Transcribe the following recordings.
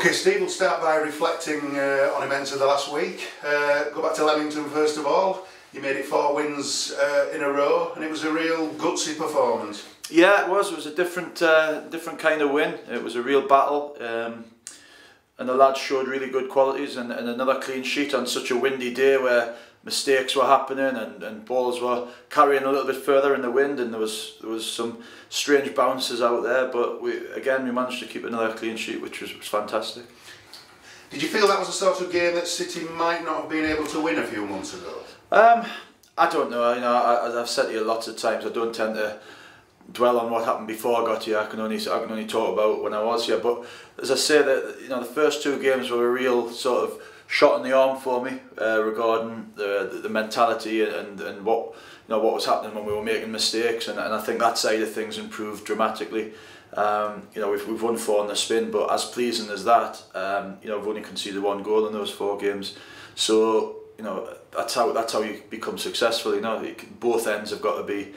Okay, Steve, we'll start by reflecting on events of the last week. Go back to Leamington first of all. You made it 4 wins in a row, and it was a real gutsy performance. Yeah, it was. It was a different kind of win. It was a real battle, and the lads showed really good qualities. And another clean sheet on such a windy day where mistakes were happening and balls were carrying a little bit further in the wind, and there was some strange bounces out there. But we managed to keep another clean sheet, which was fantastic. Did you feel that was a sort of game that City might not have been able to win a few months ago? I don't know. You know, as I've said to you lots of times, I don't tend to dwell on what happened before I got here. I can only talk about when I was here. But as I say, that the first 2 games were a real sort of shot in the arm for me regarding the mentality and what what was happening when we were making mistakes, and I think that side of things improved dramatically. We've won 4 on the spin, but as pleasing as that, we've only conceded 1 goal in those 4 games. So that's how you become successful. Both ends have got to be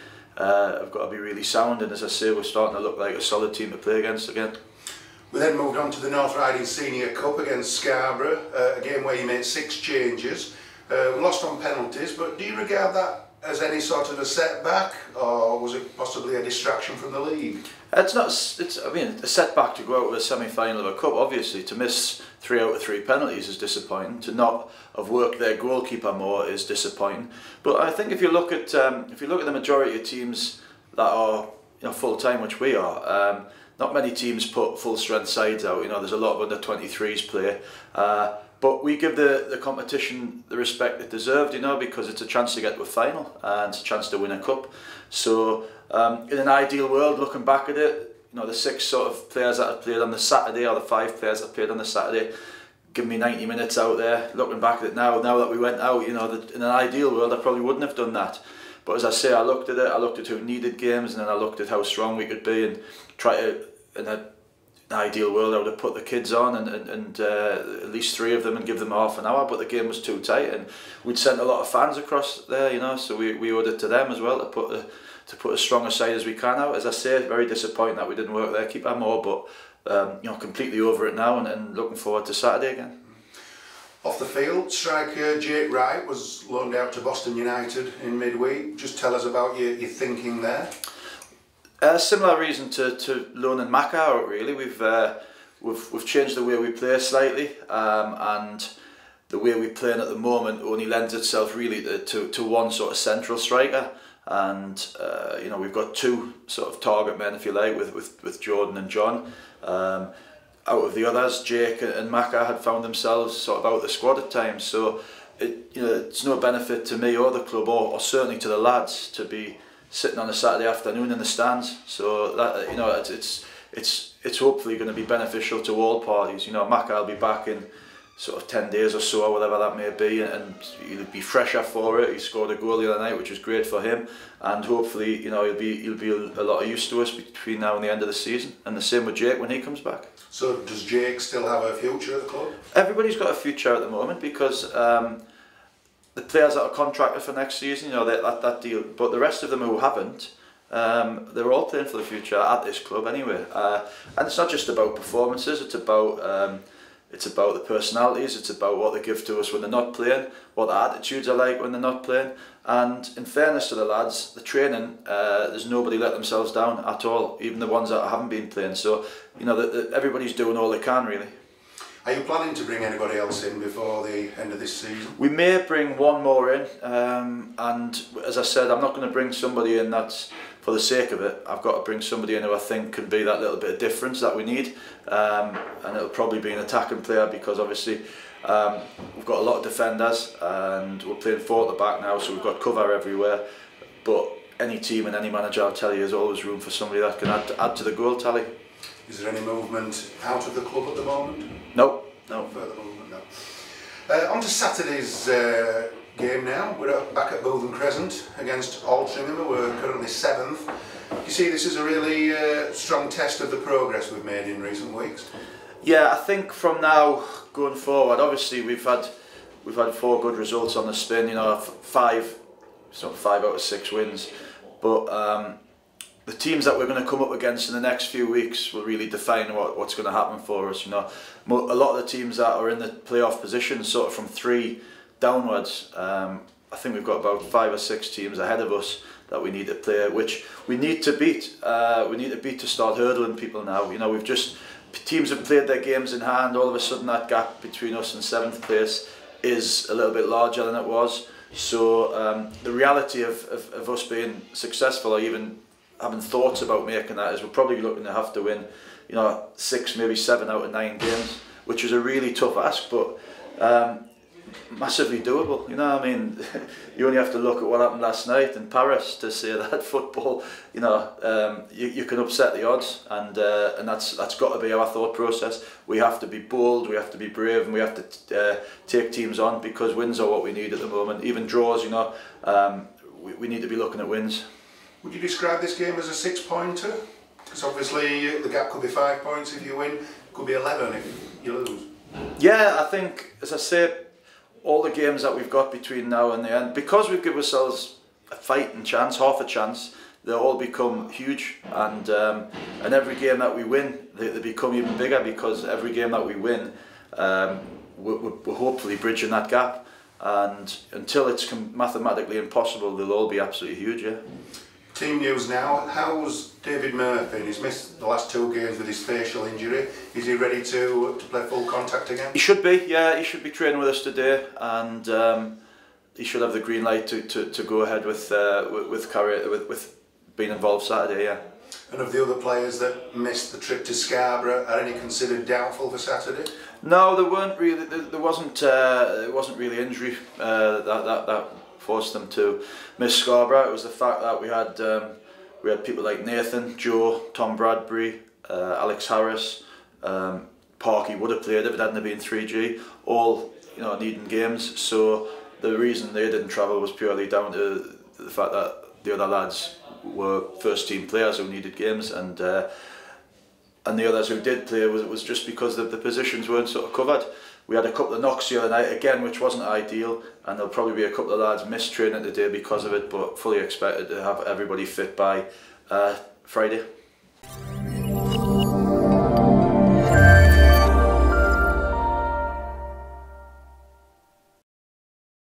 really sound, and as I say, we're starting to look like a solid team to play against again. We then moved on to the North Riding Senior Cup against Scarborough, a game where you made 6 changes. We lost on penalties, but do you regard that as any sort of a setback, or was it possibly a distraction from the league? It's not. A setback to go out with a semi-final of a cup. Obviously, to miss 3 out of 3 penalties is disappointing. To not have worked their goalkeeper more is disappointing. But I think if you look at the majority of teams that are full time, which we are, not many teams put full strength sides out. There's a lot of under 23s play. But we give the competition the respect it deserved, because it's a chance to get to a final and it's a chance to win a cup. So in an ideal world, looking back at it, the 6 sort of players that have played on the Saturday, or the 5 players that played on the Saturday, give me 90 minutes out there. Looking back at it now that we went out, in an ideal world, I probably wouldn't have done that. But as I say, I looked at it, I looked at who needed games, and then I looked at how strong we could be and try to, in an ideal world, I would have put the kids on and at least 3 of them and give them half an hour, but the game was too tight, and we'd sent a lot of fans across there, so we owed it to them as well to put as strong a side as we can out. As I say, very disappointing that we didn't work there, keep our more, but completely over it now and looking forward to Saturday again. Off the field, striker Jake Wright was loaned out to Boston United in midweek. Just tell us about your thinking there. Similar reason to loaning Macca out, really. We've changed the way we play slightly, and the way we play at the moment only lends itself really to one sort of central striker, and we've got 2 sort of target men, if you like, with Jordan and John. Out of the others, Jake and Macca had found themselves sort of out of the squad at times, so it's no benefit to me or the club, or certainly to the lads, to be sitting on a Saturday afternoon in the stands. So that it's hopefully going to be beneficial to all parties. Macca will be back in sort of 10 days or so, or whatever that may be, and he'll be fresher for it. He scored a goal the other night, which was great for him, and hopefully he'll be a lot of use to us between now and the end of the season. And the same with Jake when he comes back. So does Jake still have a future at the club? Everybody's got a future at the moment, because the players that are contracted for next season, that deal, but the rest of them who haven't, they're all playing for the future at this club anyway. And it's not just about performances, it's about the personalities, it's about what they give to us when they're not playing, what their attitudes are like when they're not playing. And in fairness to the lads, the training, there's nobody let themselves down at all, even the ones that haven't been playing. So everybody's doing all they can, really. Are you planning to bring anybody else in before the end of this season? We may bring 1 more in, and as I said, I'm not going to bring somebody in that's for the sake of it. I've got to bring somebody in who I think can be that little bit of difference that we need, and it'll probably be an attacking player, because obviously we've got a lot of defenders and we're playing 4 at the back now, so we've got cover everywhere. But any team and any manager, I'll tell you, there's always room for somebody that can add to the goal tally. Is there any movement out of the club at the moment? No. Further movement, no. On to Saturday's game now. We're back at Bootham Crescent against Altrincham, who are currently 7th. You see this is a really strong test of the progress we've made in recent weeks? Yeah, I think from now going forward, obviously we've had 4 good results on the spin, 5 out of 6 wins, but the teams that we're going to come up against in the next few weeks will really define what's going to happen for us. You know, a lot of the teams that are in the playoff position, sort of from 3 downwards, I think we've got about 5 or 6 teams ahead of us that we need to play, which we need to beat. We need to beat to start hurdling people now. You know, teams have played their games in hand. All of a sudden, that gap between us and 7th place is a little bit larger than it was. So the reality of us being successful, or even having thoughts about making that, is we're probably looking to have to win, you know, 6, maybe 7 out of 9 games, which is a really tough ask, but massively doable. You know, I mean, you only have to look at what happened last night in Paris to say that football, you know, you can upset the odds, and that's got to be our thought process. We have to be bold, we have to be brave, and we have to take teams on, because wins are what we need at the moment. Even draws, you know, we need to be looking at wins. Would you describe this game as a 6-pointer? Because obviously the gap could be 5 points if you win, could be 11 if you lose. Yeah, I think, as I say, all the games that we've got between now and the end, because we've given ourselves a fighting chance, half a chance, they all become huge, and every game that we win, they become even bigger, because every game that we win, we're hopefully bridging that gap, and until it's mathematically impossible, they'll all be absolutely huge. Yeah. Team news now. How's David Murphy? He's missed the last 2 games with his facial injury. Is he ready to play full contact again? He should be, yeah. He should be training with us today, and he should have the green light to go ahead with being involved Saturday. Yeah. And of the other players that missed the trip to Scarborough, are any considered doubtful for Saturday? No, there weren't really. There wasn't really injury that forced them to miss Scarborough. It was the fact that we had people like Nathan, Joe, Tom Bradbury, Alex Harris, Parky would have played if it hadn't been 3G, all, you know, needing games. So the reason they didn't travel was purely down to the fact that the other lads were first team players who needed games, and the others who did play was just because the positions weren't sort of covered. We had a couple of knocks the other night again, which wasn't ideal, and there'll probably be a couple of lads missed training today because of it, but fully expected to have everybody fit by Friday.